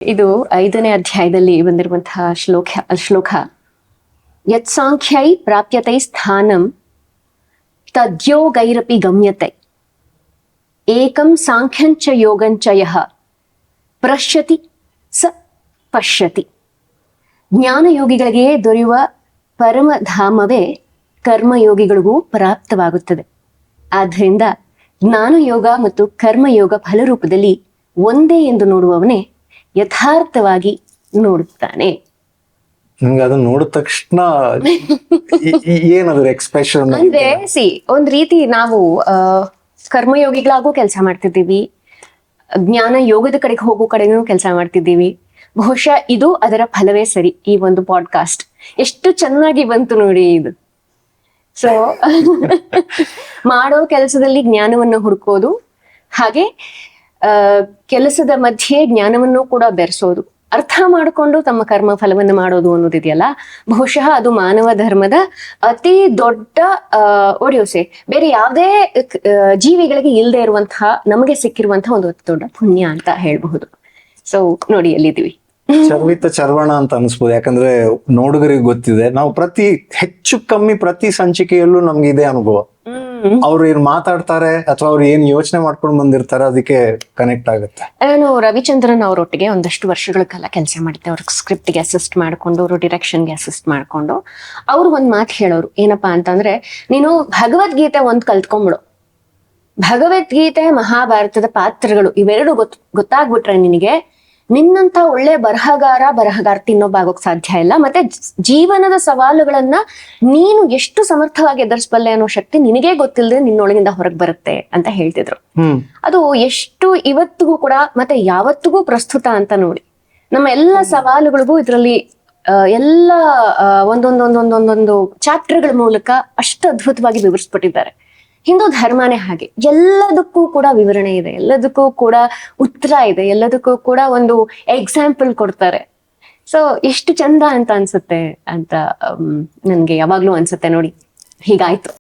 ಇದು 5ನೇ ಅಧ್ಯಾಯದಲ್ಲಿ ಬಂದಿರುವಂತಹ ಶ್ಲೋಕ ಯತ್ ಸಾಂಖ್ಯೈ ಪ್ರಾಪ್ಯತೈ ಸ್ಥಾನಂ ತದ್ಯೋಗೈರಪಿ ಗಮ್ಯತೆ ಏಕಂ ಸಾಂಖ್ಯಂಚ ಯೋಗಂಚ ಯಃ ಪ್ರಶ್ಯತಿ ಸ ಪಶ್ಯತಿ. ಜ್ಞಾನಯೋಗಿಗಳಿಗೆ ದೊರೆಯುವ ಪರಮಧಾಮವೇ ಕರ್ಮಯೋಗಿಗಳಿಗೂ ಪ್ರಾಪ್ತವಾಗುತ್ತದೆ. ಆದ್ದರಿಂದ ಜ್ಞಾನಯೋಗ ಮತ್ತು ಕರ್ಮಯೋಗ ಫಲರೂಪದಲ್ಲಿ ಒಂದೇ ಎಂದು ನೋಡುವವನೇ ಯಥಾರ್ಥವಾಗಿ ನೋಡುತ್ತಾನೆ. ನಂಗೆ ಅದನ್ನ ನೋಡಿದ ತಕ್ಷಣ ಏನದು ಎಕ್ಸ್ಪ್ರೆಷನ್ ಅಂದ್ರೆ ಒಂದ್ ರೀತಿ ನಾವು ಕರ್ಮಯೋಗಿಗಳಾಗೂ ಕೆಲಸ ಮಾಡ್ತಿದ್ದೀವಿ, ಜ್ಞಾನ ಯೋಗದ ಕಡೆಗೆ ಹೋಗೋ ಕಡೆಗೂ ಕೆಲಸ ಮಾಡ್ತಿದ್ದೀವಿ. ಬಹುಶಃ ಇದು ಅದರ ಫಲವೇ ಸರಿ. ಈ ಒಂದು ಪಾಡ್ಕಾಸ್ಟ್ ಎಷ್ಟು ಚೆನ್ನಾಗಿ ಬಂತು ನೋಡಿ ಇದು. ಸೊ ಮಾಡೋ ಕೆಲಸದಲ್ಲಿ ಜ್ಞಾನವನ್ನು ಹುಡುಕೋದು, ಹಾಗೆ ಕೆಲಸದ ಮಧ್ಯೆ ಜ್ಞಾನವನ್ನು ಕೂಡ ಬೆರೆಸೋದು, ಅರ್ಥ ಮಾಡಿಕೊಂಡು ತಮ್ಮ ಕರ್ಮ ಫಲವನ್ನು ಮಾಡೋದು ಅನ್ನೋದಿದೆಯಲ್ಲ, ಬಹುಶಃ ಅದು ಮಾನವ ಧರ್ಮದ ಅತಿ ದೊಡ್ಡ ಒಡೆಯೋಸೆ. ಬೇರೆ ಯಾವುದೇ ಜೀವಿಗಳಿಗೆ ಇಲ್ಲದೆ ಇರುವಂತಹ, ನಮಗೆ ಸಿಕ್ಕಿರುವಂತಹ ಒಂದು ಅತಿ ದೊಡ್ಡ ಪುಣ್ಯ ಅಂತ ಹೇಳ್ಬಹುದು. ಸೊ ನೋಡಿ ಎಲ್ಲಿದ್ದೀವಿ. ಚರ್ವಿತ ಚರ್ವಣ ಅಂತ ಅನ್ಸ್ಬೋದು. ಯಾಕಂದ್ರೆ ನೋಡುಗರಿಗೆ ಗೊತ್ತಿದೆ, ನಾವು ಹೆಚ್ಚು ಕಮ್ಮಿ ಪ್ರತಿ ಸಂಚಿಕೆಯಲ್ಲೂ ನಮ್ಗೆ ಇದೇ ಅನುಭವ. ಅವ್ರು ಏನ್ ಮಾತಾಡ್ತಾರೆ ಅಥವಾ ಅವ್ರು ಏನ್ ಯೋಚನೆ ಮಾಡ್ಕೊಂಡು ಬಂದಿರ್ತಾರೆ, ಅದಕ್ಕೆ ಕನೆಕ್ಟ್ ಆಗುತ್ತೆ. ನಾನು ರವಿಚಂದ್ರನ್ ಅವರೊಟ್ಟಿಗೆ ಒಂದಷ್ಟು ವರ್ಷಗಳ ಕಾಲ ಕೆಲಸ ಮಾಡಿದ್ದೆ. ಅವ್ರ ಸ್ಕ್ರಿಪ್ಟ್ಗೆ ಅಸಿಸ್ಟ್ ಮಾಡ್ಕೊಂಡು, ಅವರು ಡಿರೆಕ್ಷನ್ಗೆ ಅಸಿಸ್ಟ್ ಮಾಡ್ಕೊಂಡು, ಅವ್ರು ಒಂದ್ ಮಾತು ಹೇಳೋರು. ಏನಪ್ಪಾ ಅಂತಂದ್ರೆ, ನೀನು ಭಗವದ್ಗೀತೆ ಒಂದ್ ಕಲ್ತ್ಕೊಂಡ್ಬಿಡು. ಭಗವದ್ಗೀತೆ, ಮಹಾಭಾರತದ ಪಾತ್ರಗಳು ಇವೆರಡು ಗೊತ್ತಾಗ್ಬಿಟ್ರೆ ನಿನಗೆ ನಿನ್ನಂತ ಒಳ್ಳೆ ಬರಹಗಾರ್ತಿ ಇನ್ನೊಬ್ಬ ಆಗೋಕ್ ಸಾಧ್ಯ ಇಲ್ಲ. ಮತ್ತೆ ಜೀವನದ ಸವಾಲುಗಳನ್ನ ನೀನು ಎಷ್ಟು ಸಮರ್ಥವಾಗಿ ಎದುರಿಸಬಲ್ಲೆ ಅನ್ನೋ ಶಕ್ತಿ ನಿನಗೇ ಗೊತ್ತಿಲ್ಲದೆ ನಿನ್ನೊಳಗಿಂದ ಹೊರಗೆ ಬರುತ್ತೆ ಅಂತ ಹೇಳ್ತಿದ್ರು. ಅದು ಎಷ್ಟು ಇವತ್ತಿಗೂ ಕೂಡ ಮತ್ತೆ ಯಾವತ್ತಿಗೂ ಪ್ರಸ್ತುತ ಅಂತ ನೋಡಿ. ನಮ್ಮ ಎಲ್ಲ ಸವಾಲುಗಳಿಗೂ ಇದರಲ್ಲಿ ಎಲ್ಲ ಒಂದೊಂದೊಂದೊಂದೊಂದೊಂದು ಚಾಪ್ಟರ್ಗಳ ಮೂಲಕ ಅಷ್ಟು ಅದ್ಭುತವಾಗಿ ವಿವರಿಸ್ಬಿಟ್ಟಿದ್ದಾರೆ. ಹಿಂದೂ ಧರ್ಮನೇ ಹಾಗೆ, ಎಲ್ಲದಕ್ಕೂ ಕೂಡ ವಿವರಣೆ ಇದೆ, ಎಲ್ಲದಕ್ಕೂ ಕೂಡ ಉತ್ತರ ಇದೆ, ಎಲ್ಲದಕ್ಕೂ ಕೂಡ ಒಂದು ಎಕ್ಸಾಂಪಲ್ ಕೊಡ್ತಾರೆ. ಸೊ ಎಷ್ಟು ಚಂದ ಅಂತ ಅನ್ಸುತ್ತೆ ಅಂತ ನನ್ಗೆ ಯಾವಾಗ್ಲೂ ಅನ್ಸುತ್ತೆ ನೋಡಿ. ಹೀಗಾಯ್ತು.